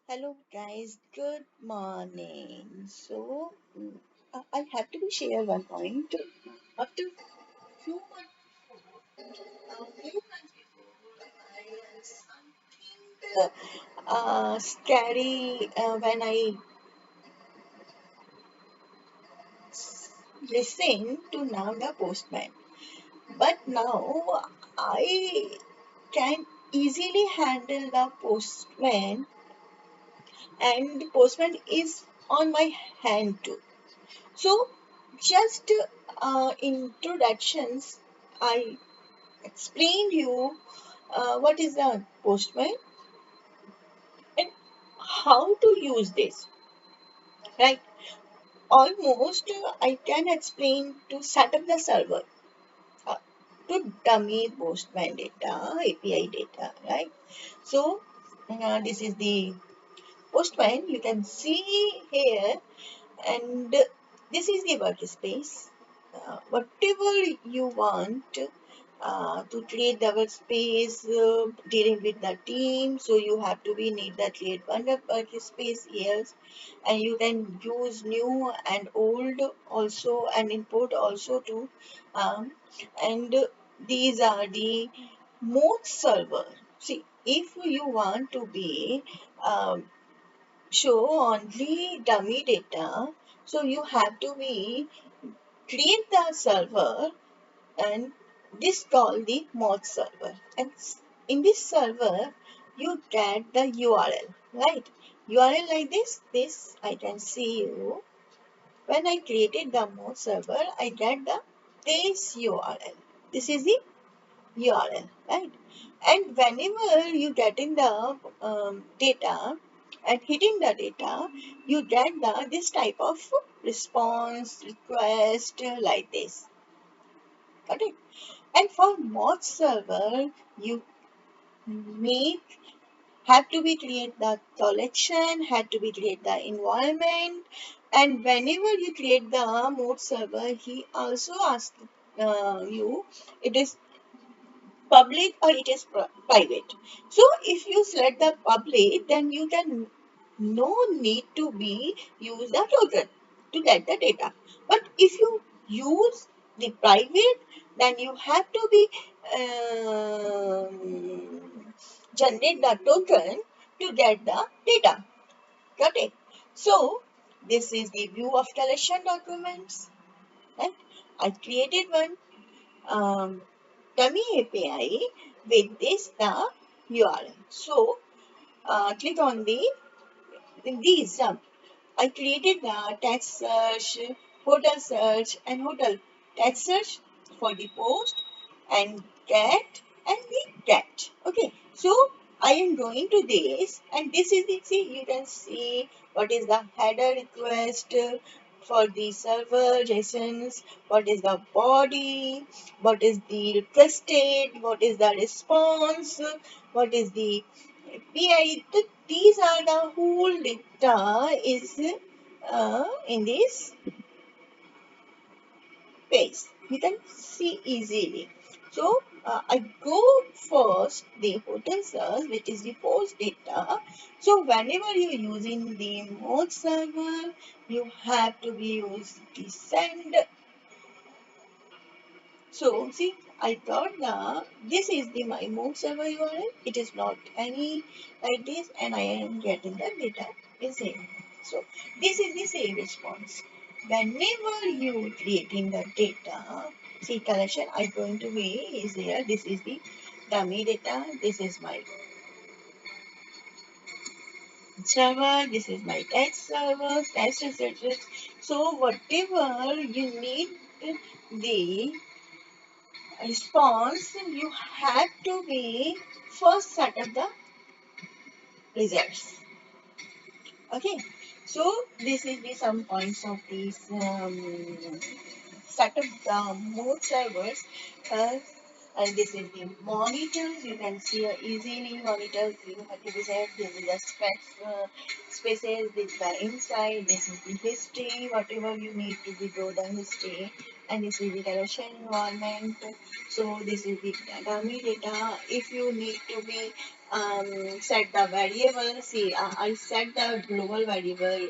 Hello guys, good morning. I have to share one point. After few months, few months before, I had something scary when I listened to now the postman. But now I can easily handle the postman, and the postman is on my hand too. So, just introductions, I explained you what is the postman and how to use this, right? Almost I can explain to set up the server uh, to dummy postman data, API data, right? So, this is the postman. You can see here, and this is the workspace. Whatever you want to create the workspace dealing with the team, so you have to be need the create one workspace, yes, and you can use new and old also and import also too. And these are the mode server. See, if you want to be um, show only dummy data, so you have to be create the server, and this called the mod server. And in this server you get the URL, right? URL like this I can see you. When I created the mod server, I get this URL. This is the URL, right? And whenever you get in the data and hitting the data, you get this type of response request like this. Got it? And for mod server, you make have to be create the collection, had to be create the environment, and whenever you create the mod server, he also asks you it is public or it is private. So if you select the public, then you can no need to be use the token to get the data. But if you use the private, then you have to be generate the token to get the data. Got it? So this is the view of collection documents. Right? I created one dummy API with this the URL. So click on these. I created the text search, hotel search, and hotel text search for the post and get and the get. Okay, so I am going to this, and this is the see you can see what is the header request for the server JSONs, what is the body, what is the requested, what is the response, what is the API. These are the whole data is in this page. You can see easily. So I go first the hotel search, which is the post data. So whenever you're using the mode server, you have to be use the send. So see, I thought this is the my mode server URL. It is not any like this, and I am getting the data is same. So this is the same response. Whenever you creating the data, see collection I going to be is there. This is the dummy data. This is my server. This is my test server, test researchers. So whatever you need the response, you have to be first set up the results. Okay, so this is the some points of these set up the mode servers. Uh, and this is the monitors. You can see easily monitors. You have to be set. This is the spaces. This is the inside. This is the history. Whatever you need to be go the history. And this is the collection environment. So this is the dummy data. If you need to be set the variable. See, I set the global variable,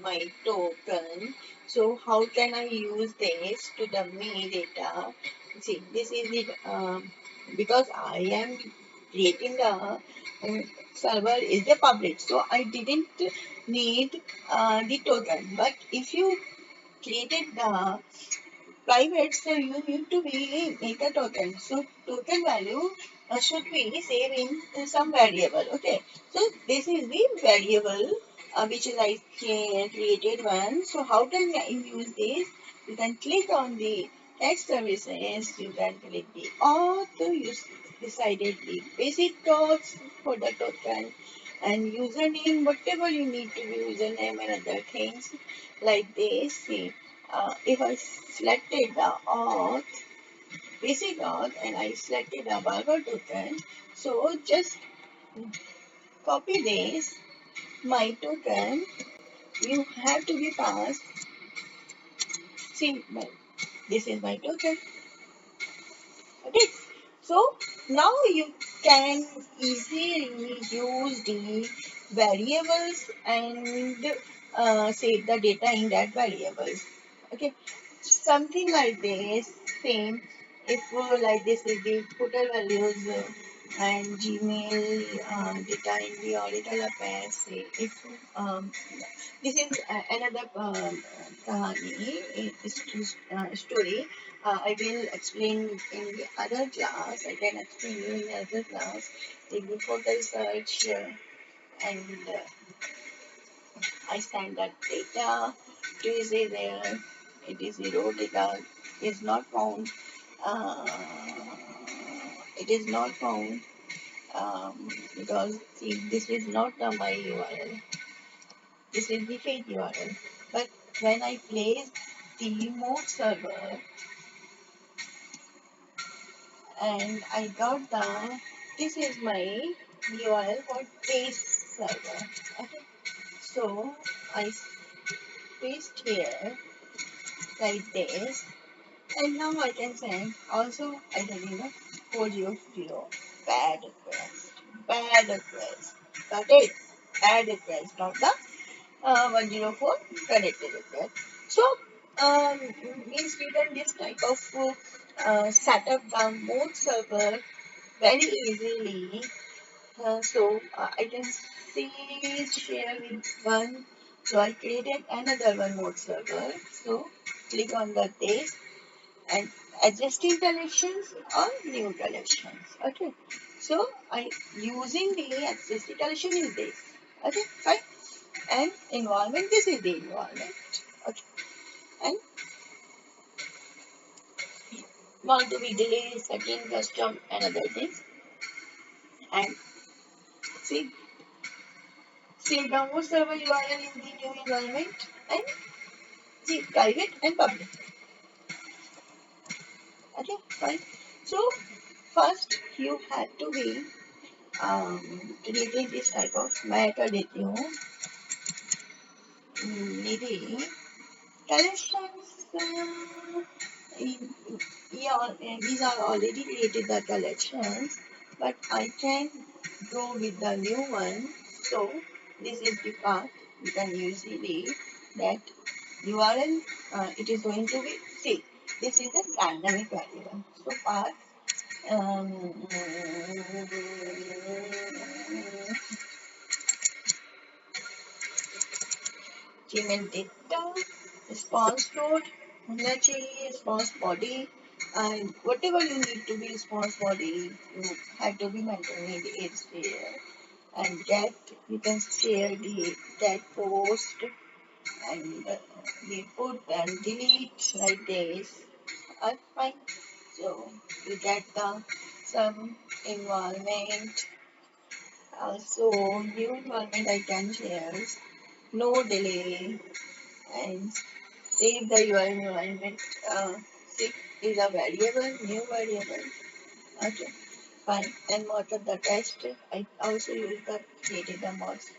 my token. So how can I use this to the me data? See, this is the because I am creating the server is the public, so I didn't need the token. But if you created the private, so you need to be make a token. So token value should be saved in some variable. Okay. So this is the variable which is I created one. So how can I use this? You can click on the text services. You can click the auth. You decided the basic docs for the token and username, whatever you need to be username and other things like this. See, if I selected the auth, basic auth, and I selected the barcode token, so just copy this, my token, you have to be passed. See, this is my token. Okay, so now you can easily use the variables and save the data in that variables. Okay, something like this, same. If like this is the footer values and Gmail data in the oracle affairs, say if this is another kahani, story. I will explain in the other class. I can explain you in the other class. The footer search and I send that data. Tuesday there. It is zero data is not found. Uh, it is not found because see this is not my URL. This is the fake URL. But when I place the remote server and I got the this is my URL for paste server. Okay. So I paste here like this and now I can send also I deliver 400 bad request. Bad request. Got it? Bad request, not the 104 connected request. So means we can this type of set up the mode server very easily. I can see share with one. So I created another one mode server. So click on the this and existing collections or new collections. Okay. So I using the existing collection is this. Okay, fine. And environment, this is the environment. Okay. And want to be delay, setting, custom, and other things. And see, save download server URL in the new environment and see private and public. Okay, fine. So first you have to be creating this type of metadata, maybe collections. Yeah, these are already created the collections, but I can go with the new one. So this is the path you can usually that URL. It is going to be see. This is the dynamic variable. So path. Um, Gmail data, response node, energy, response body, and whatever you need to be response body, you have to be maintaining it there. And get, you can share the that post and the put and delete like this. Fine. So you get the some environment. Also, new environment I can share. No delay and save the your environment. Save is a variable, new variable. Okay, fine. And what are the test? I also use the created the mods.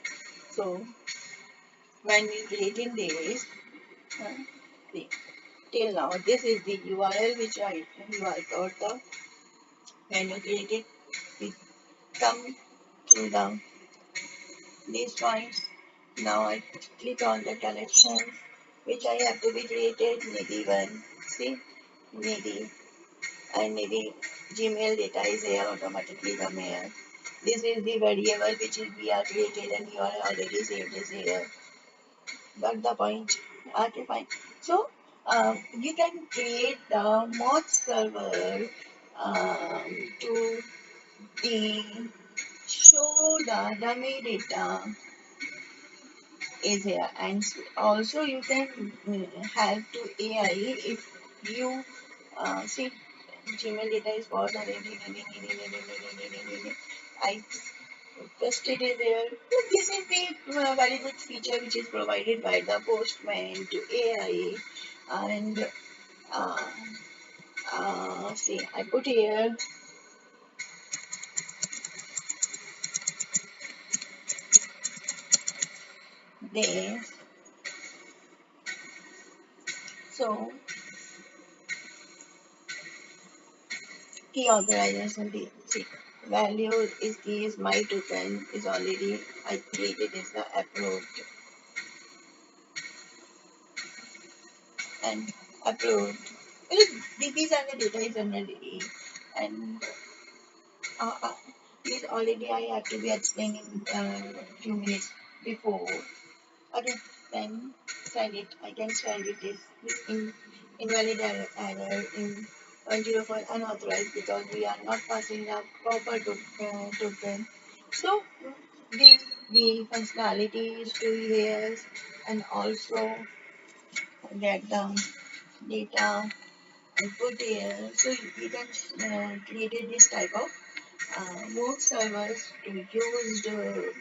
So when we creating this, uh, see, till now this is the URL which I got the when you created. We come to the these points. Now I click on the collection which I have to be created, maybe one. See, maybe and maybe Gmail data is here automatically come here. This is the variable which is we are created and you are already saved is here. Got the point? Okay, fine. So you can create the mod server to the show the dummy data is here, and also you can have to AI if you see Gmail data is for the I tested it there. This is the very good feature which is provided by the Postman to AI, and uh, see I put here this. So key authorization see value is my token is already I created is the approved and approved. These are the data is already and uh, uh, this already I have to be explaining few minutes before. Okay, then send it. I can send it this invalid error in 104 unauthorized because we are not passing a proper token. So the functionality is 2 years and also get the data and put here. So you can create this type of mode servers to use the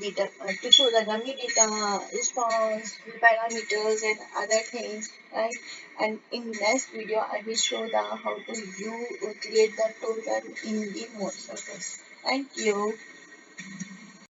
data to show the dummy data response parameters and other things, right? And in next video I will show the how to you create the token in the mode servers. Thank you.